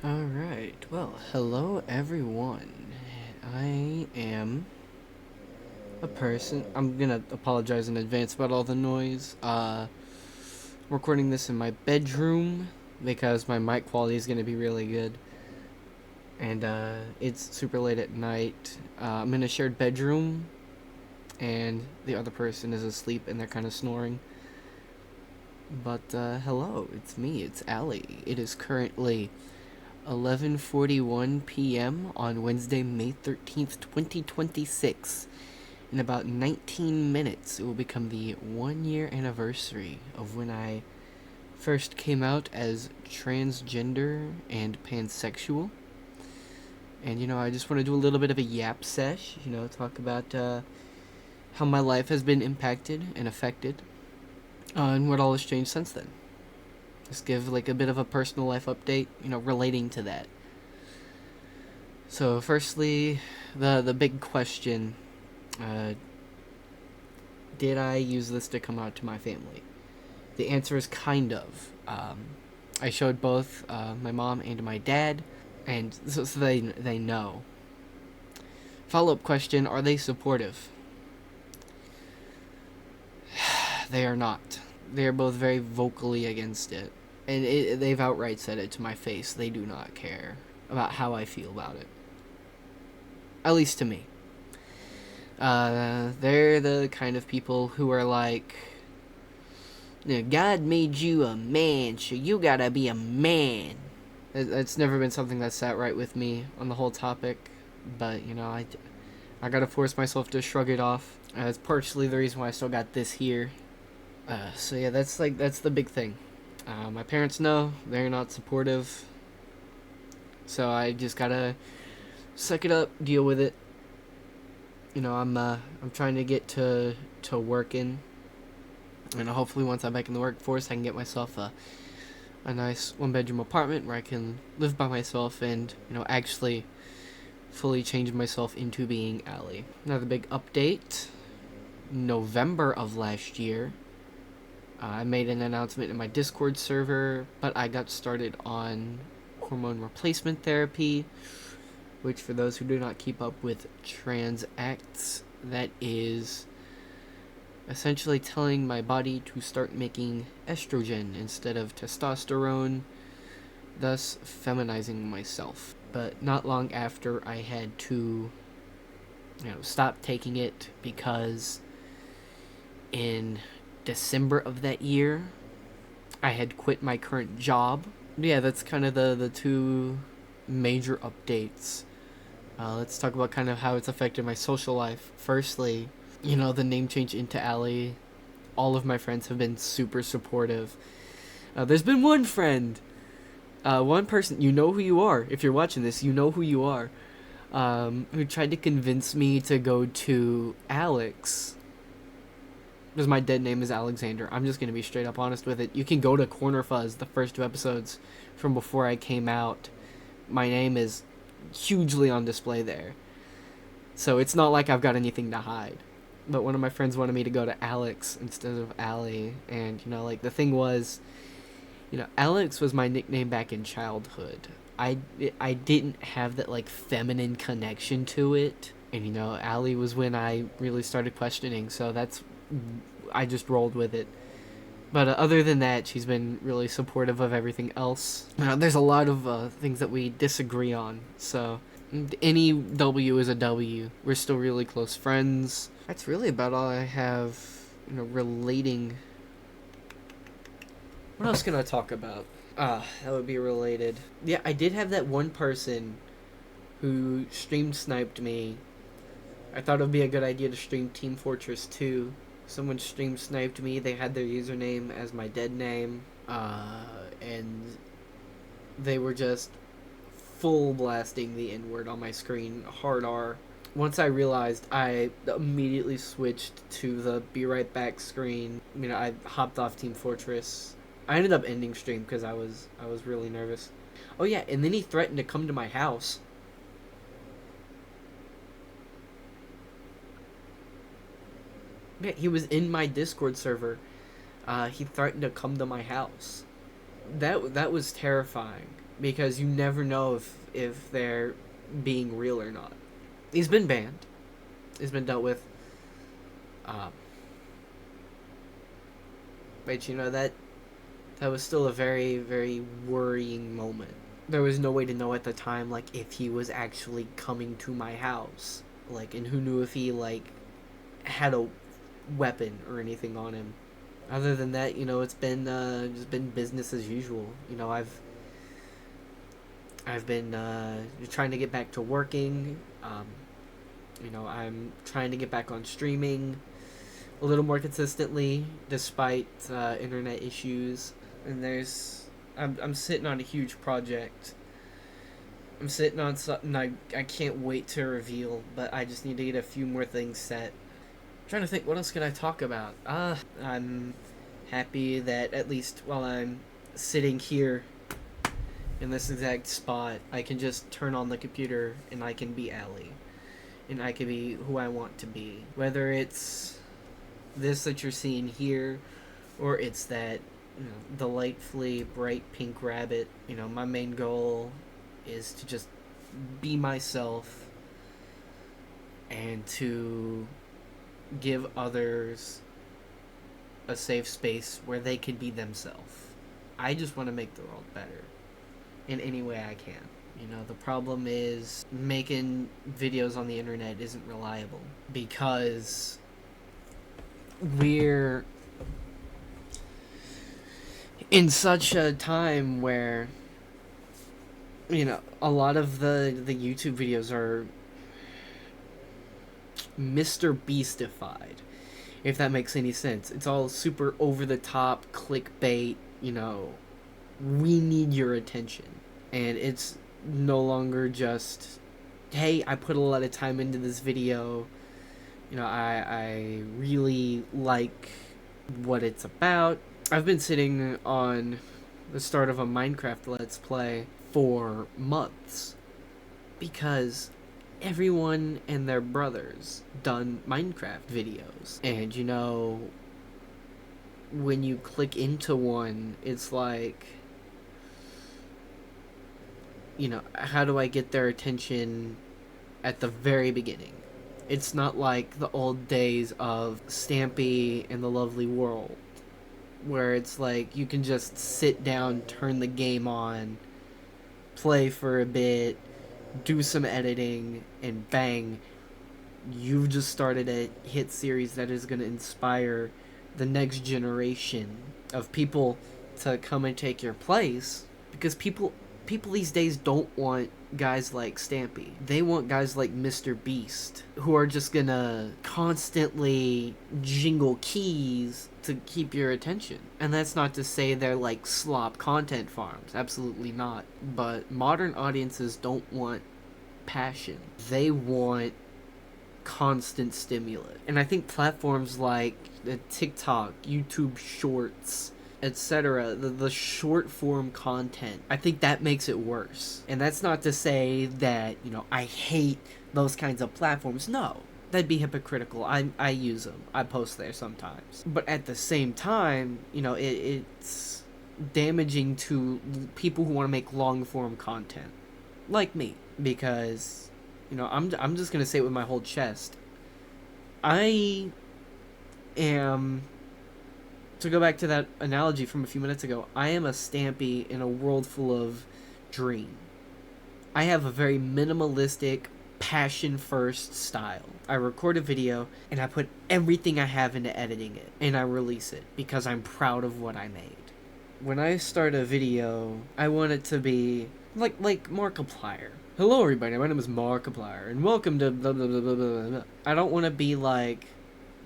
Alright, well, hello everyone. I am a person. I'm gonna apologize in advance about all the noise. Recording this in my bedroom because my mic quality is gonna be really good. And it's super late at night. I'm in a shared bedroom, and the other person is asleep and they're kind of snoring. But hello, it's me, it's Allie. It is currently 11:41 p.m. on Wednesday, May 13th, 2026. In about 19 minutes, it will become the 1 year anniversary of when I first came out as transgender and pansexual. And, I just want to do a little bit of a yap sesh, talk about how my life has been impacted and affected, and what all has changed since then. Just give like a bit of a personal life update, relating to that. So, firstly, the big question: uh, did I use this to come out to my family? The answer is kind of. I showed both my mom and my dad, and so they know. Follow up question: are they supportive? They are not. They are both very vocally against it, and they've outright said it to my face. They do not care about how I feel about it, at least to me. They're the kind of people who are like, God made you a man, so you gotta be a man. It's never been something that sat right with me on the whole topic, but I gotta force myself to shrug it off. It's partially the reason why I still got this here. So yeah, that's the big thing. My parents know they're not supportive, so I just gotta suck it up, deal with it. I'm trying to get to working, and hopefully once I'm back in the workforce, I can get myself a nice one-bedroom apartment where I can live by myself and actually fully change myself into being Allie. Another big update: November of last year, I made an announcement in my Discord server, but I got started on hormone replacement therapy, which, for those who do not keep up with trans acts, that is essentially telling my body to start making estrogen instead of testosterone, thus feminizing myself. But not long after, I had to stop taking it because in December of that year, I had quit my current job. Yeah, that's kind of the two major updates. Let's talk about kind of how it's affected my social life. Firstly, the name change into Allie. All of my friends have been super supportive. There's been one friend, one person, you know who you are. If you're watching this, you know who you are, who tried to convince me to go to Alex. Because my dead name is Alexander. I'm just going to be straight up honest with it. You can go to Corner Fuzz, the first two episodes from before I came out. My name is hugely on display there. So it's not like I've got anything to hide. But one of my friends wanted me to go to Alex instead of Allie. And, the thing was, Alex was my nickname back in childhood. I didn't have that, feminine connection to it. And, Allie was when I really started questioning. So I just rolled with it. But other than that, she's been really supportive of everything else. There's a lot of things that we disagree on. So any W is a W. We're still really close friends. That's really about all I have, relating. What else can I talk about? That would be related. Yeah, I did have that one person who stream sniped me. I thought it would be a good idea to stream Team Fortress 2. Someone stream sniped me. They had their username as my dead name. And they were just full blasting the N-word on my screen, hard R. Once I realized, I immediately switched to the be right back screen. I hopped off Team Fortress. I ended up ending stream because I was really nervous. Oh yeah, and then he threatened to come to my house. Yeah, he was in my Discord server. He threatened to come to my house. That was terrifying. because you never know if they're being real or not. He's been banned. He's been dealt with. Um, but you know that was still a very, very worrying moment. There was no way to know at the time, like, if he was actually coming to my house, like, and who knew if he like had a weapon or anything on him. Other than that, you know, it's been just been business as usual. You know, I've been trying to get back to working. You know, I'm trying to get back on streaming a little more consistently, despite internet issues. And I'm sitting on a huge project. I'm sitting on something I can't wait to reveal, but I just need to get a few more things set. I'm trying to think, what else can I talk about? I'm happy that at least while I'm sitting here in this exact spot, I can just turn on the computer and I can be Allie. And I can be who I want to be. Whether it's this that you're seeing here, or it's that, you know, delightfully bright pink rabbit. You know, my main goal is to just be myself and to give others a safe space where they can be themselves. I just want to make the world better in any way I can. You know, the problem is making videos on the internet isn't reliable because we're in such a time where, you know, a lot of the YouTube videos are Mr. Beastified, if that makes any sense. It's all super over the top clickbait, you know, we need your attention. And it's no longer just, hey, I put a lot of time into this video, you know, I really like what it's about. I've been sitting on the start of a Minecraft Let's Play for months because everyone and their brothers done Minecraft videos. And, you know, when you click into one, it's like, you know, how do I get their attention at the very beginning? It's not like the old days of Stampy and the Lovely World, where it's like you can just sit down, turn the game on, play for a bit, do some editing, and bang, you've just started a hit series that is going to inspire the next generation of people to come and take your place, because people these days don't want guys like Stampy. They want guys like Mr. Beast, who are just gonna constantly jingle keys to keep your attention. And that's not to say they're like slop content farms. Absolutely not. But modern audiences don't want passion. They want constant stimulus. And I think platforms like the TikTok, YouTube Shorts, etc., the short form content, I think that makes it worse. And that's not to say that, you know, I hate those kinds of platforms. No, that'd be hypocritical. I use them. I post there sometimes. But at the same time, you know, it's damaging to people who want to make long form content, like me, because, you know, I'm just gonna say it with my whole chest. I am, to go back to that analogy from a few minutes ago, I am a Stampy in a world full of dream. I have a very minimalistic, passion-first style. I record a video, and I put everything I have into editing it, and I release it, because I'm proud of what I made. When I start a video, I want it to be like Markiplier. Hello everybody, my name is Markiplier, and welcome to blah blah blah blah blah blah. I don't want to be like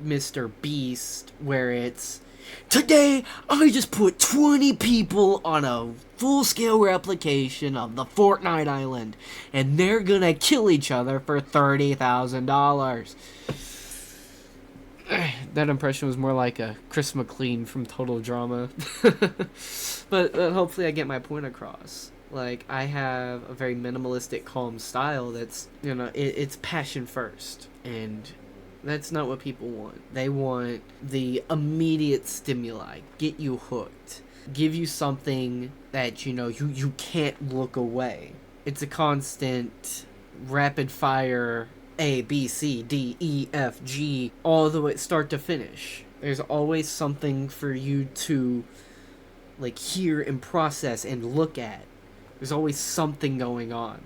Mr. Beast, where it's, today, I just put 20 people on a full-scale replication of the Fortnite island, and they're gonna kill each other for $30,000. That impression was more like a Chris McLean from Total Drama. But hopefully I get my point across. Like, I have a very minimalistic, calm style that's, you know, it's passion first. And that's not what people want. They want the immediate stimuli, get you hooked, give you something that, you can't look away. It's a constant rapid fire A, B, C, D, E, F, G, all the way start to finish. There's always something for you to like hear and process and look at. There's always something going on.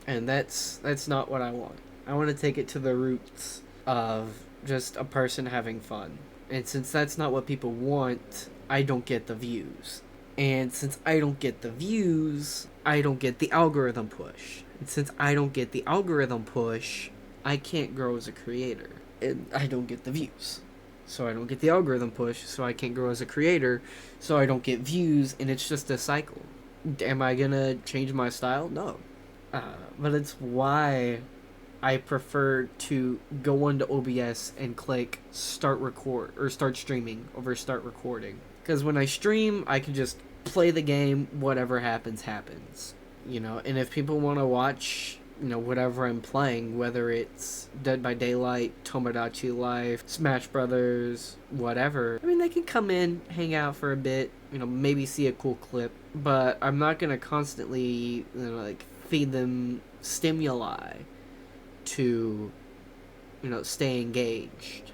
And that's not what I want. I want to take it to the roots of just a person having fun. And since that's not what people want, I don't get the views. And since I don't get the views, I don't get the algorithm push. And since I don't get the algorithm push, I can't grow as a creator. And I don't get the views. So I don't get the algorithm push, so I can't grow as a creator, so I don't get views, and it's just a cycle. Am I gonna change my style? No. But it's why I prefer to go onto OBS and click start record or start streaming over start recording. Because when I stream, I can just play the game, whatever happens, happens. And if people want to watch, whatever I'm playing, whether it's Dead by Daylight, Tomodachi Life, Smash Brothers, whatever, they can come in, hang out for a bit, maybe see a cool clip, but I'm not going to constantly, feed them stimuli to, stay engaged.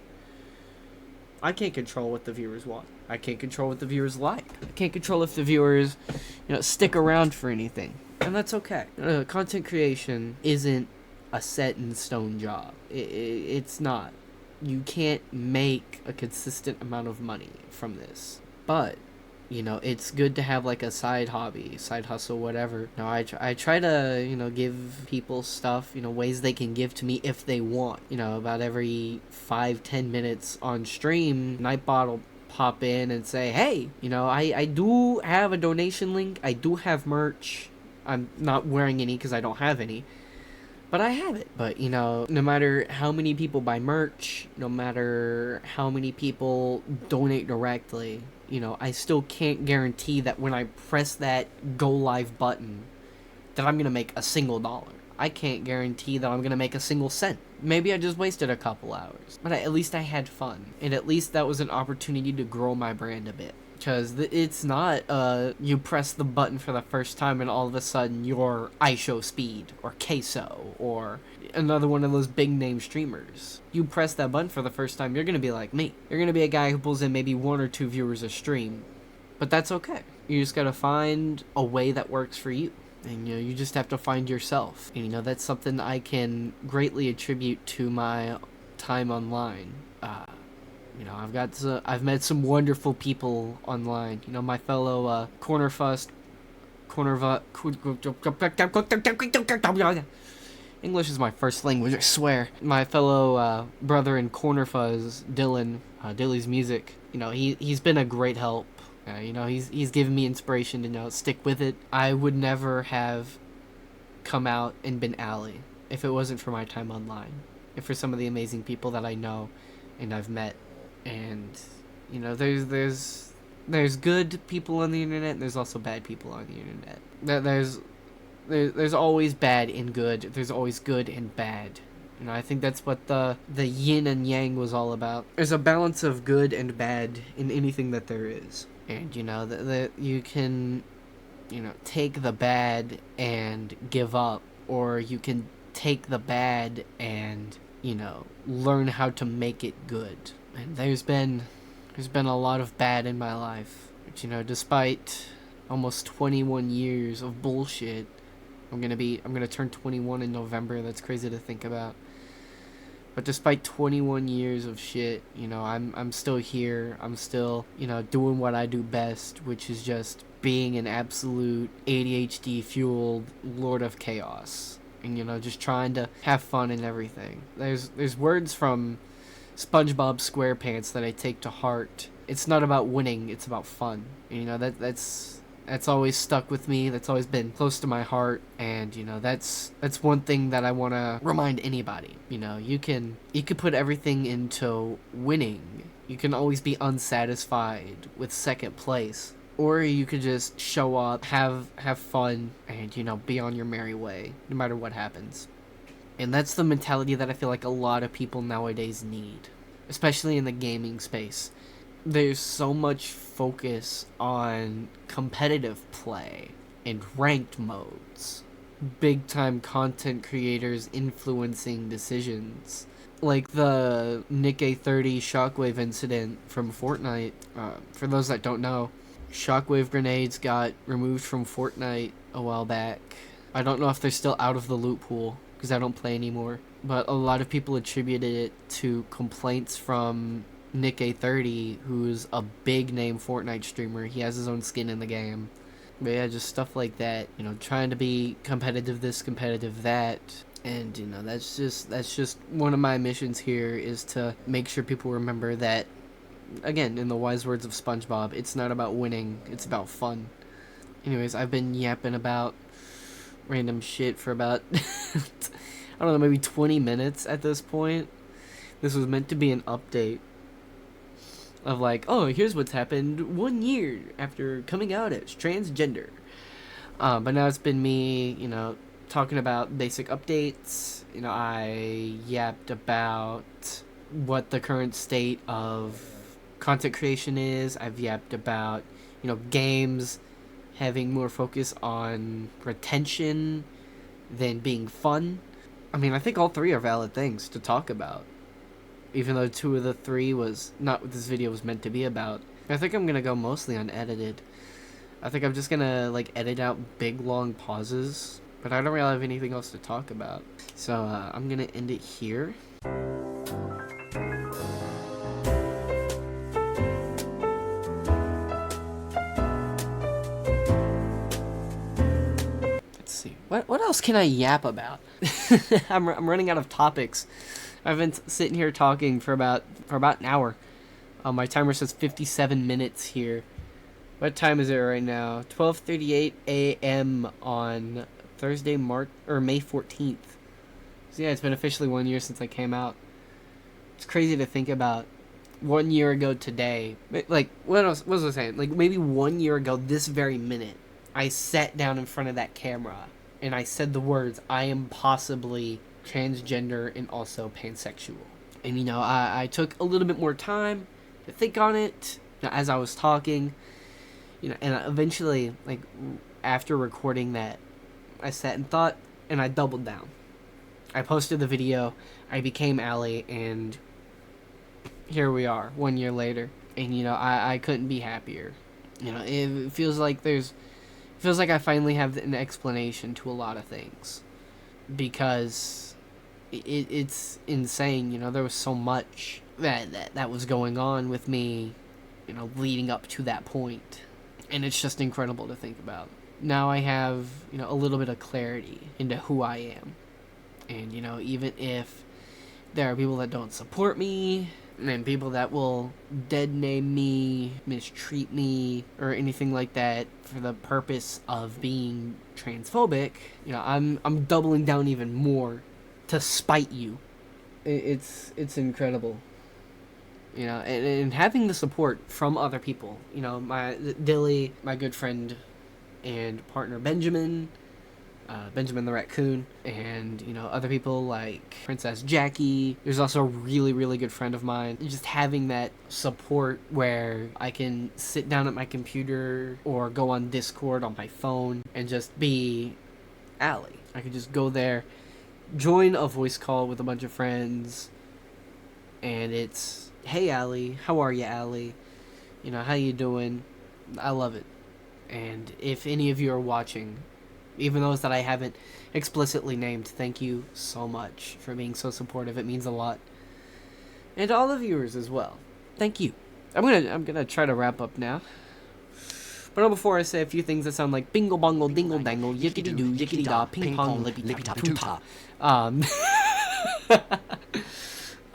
I can't control what the viewers want. I can't control what the viewers like. I can't control if the viewers, stick around for anything. And that's okay. Content creation isn't a set in stone job. It's not. You can't make a consistent amount of money from this. But, it's good to have like a side hobby, side hustle, whatever. I try to, give people stuff, ways they can give to me if they want. About every 5-10 minutes on stream, Nightbot will pop in and say, hey, I do have a donation link. I do have merch. I'm not wearing any because I don't have any, but I have it. But, no matter how many people buy merch, no matter how many people donate directly, I still can't guarantee that when I press that go live button that I'm going to make a single dollar. I can't guarantee that I'm going to make a single cent. Maybe I just wasted a couple hours, but at least I had fun. And at least that was an opportunity to grow my brand a bit. Because it's not, you press the button for the first time and all of a sudden you're IShowSpeed or Queso or another one of those big name streamers. You press that button for the first time, you're going to be like me. You're going to be a guy who pulls in maybe 1 or 2 viewers a stream. But that's okay. You just got to find a way that works for you. And, you just have to find yourself. And, that's something I can greatly attribute to my time online. I've met some wonderful people online. My fellow English is my first language, I swear. My fellow brother in Corner Fuzz, Dylan, Dilly's Music. He's been a great help. He's given me inspiration to stick with it. I would never have come out and been Allie if it wasn't for my time online, and for some of the amazing people that I know and I've met. And there's good people on the internet, and there's also bad people on the internet. There's always bad and good. There's always good and bad. I think that's what the yin and yang was all about. There's a balance of good and bad in anything that there is. And you can take the bad and give up, or you can take the bad and learn how to make it good. And there's been a lot of bad in my life. But, despite almost 21 years of bullshit, I'm gonna turn 21 in November. That's crazy to think about. But despite 21 years of shit, I'm still here. I'm still, doing what I do best, which is just being an absolute ADHD-fueled Lord of Chaos. And, just trying to have fun and everything. There's words from SpongeBob SquarePants that I take to heart. It's not about winning, it's about fun. That's always stuck with me. That's always been close to my heart. And that's one thing that I want to remind anybody. You can put everything into winning. You can always be unsatisfied with second place, or you could just show up, have fun, and be on your merry way no matter what happens. And that's the mentality that I feel like a lot of people nowadays need, especially in the gaming space. there's so much focus on competitive play and ranked modes. Big time content creators influencing decisions. Like the Nikkei 30 Shockwave incident from Fortnite. For those that don't know, Shockwave grenades got removed from Fortnite a while back. I don't know if they're still out of the loot pool because I don't play anymore. But a lot of people attributed it to complaints from Nikkei 30, who's a big name Fortnite streamer. He has his own skin in the game. But yeah, just stuff like that. You know, trying to be competitive this, competitive that. And, you know, that's just one of my missions here, is to make sure people remember that, again, in the wise words of SpongeBob, it's not about winning, it's about fun. Anyways, I've been yapping about random shit for about, I don't know, maybe 20 minutes at this point. This was meant to be an update of like, oh, here's what's happened 1 year after coming out as transgender. But now it's been me, you know, talking about basic updates. You know, I yapped about what the current state of content creation is. I've yapped about, you know, games having more focus on retention than being fun. I mean, I think all three are valid things to talk about, even though 2 of the 3 was not what this video was meant to be about. I think I'm gonna go mostly unedited. I think I'm just gonna like edit out big long pauses, but I don't really have anything else to talk about. So I'm gonna end it here. Let's see. What else can I yap about? I'm running out of topics. I've been sitting here talking for about an hour. My timer says 57 minutes here. What time is it right now? 12:38 a.m. on Thursday, May 14th. So yeah, it's been officially 1 year since I came out. It's crazy to think about 1 year ago today. Like, what was I saying? Like, maybe 1 year ago this very minute, I sat down in front of that camera and I said the words, I am possibly transgender and also pansexual. And, you know, I took a little bit more time to think on it, you know, as I was talking. You know, and eventually, like, after recording that, I sat and thought, and I doubled down. I posted the video, I became Allie, and here we are, 1 year later. And, you know, I couldn't be happier. You know, it feels like I finally have an explanation to a lot of things. Because it's insane, you know, there was so much that was going on with me, you know, leading up to that point. And it's just incredible to think about. Now I have, you know, a little bit of clarity into who I am. And, you know, even if there are people that don't support me, and people that will dead name me, mistreat me, or anything like that for the purpose of being transphobic, you know, I'm doubling down even more to spite you. It's incredible. You know, and having the support from other people. You know, my Dilly, my good friend and partner Benjamin the raccoon, and, you know, other people like Princess Jackie. There's also a really, really good friend of mine. Just having that support where I can sit down at my computer or go on Discord on my phone and just be Allie. I could just go there, join a voice call with a bunch of friends, and it's, hey Allie, how are you, Allie? You know, how you doing? I love it. And if any of you are watching, even those that I haven't explicitly named, thank you so much for being so supportive. It means a lot. And to all the viewers as well, thank you. I'm gonna try to wrap up now. But not before I say a few things that sound like bingle bongle dingle dangle yickety doo yickety da ping pong lippy tap poo ta.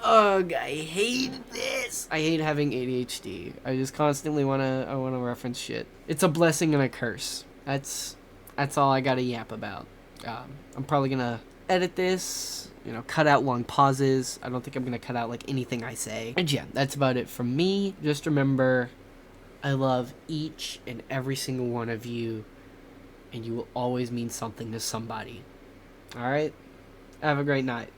Ugh, I hate this. I hate having ADHD. I just constantly wanna reference shit. It's a blessing and a curse. That's all I gotta yap about. I'm probably gonna edit this, you know, cut out long pauses. I don't think I'm gonna cut out like anything I say. And yeah, that's about it from me. Just remember, I love each and every single one of you, and you will always mean something to somebody. Alright? Have a great night.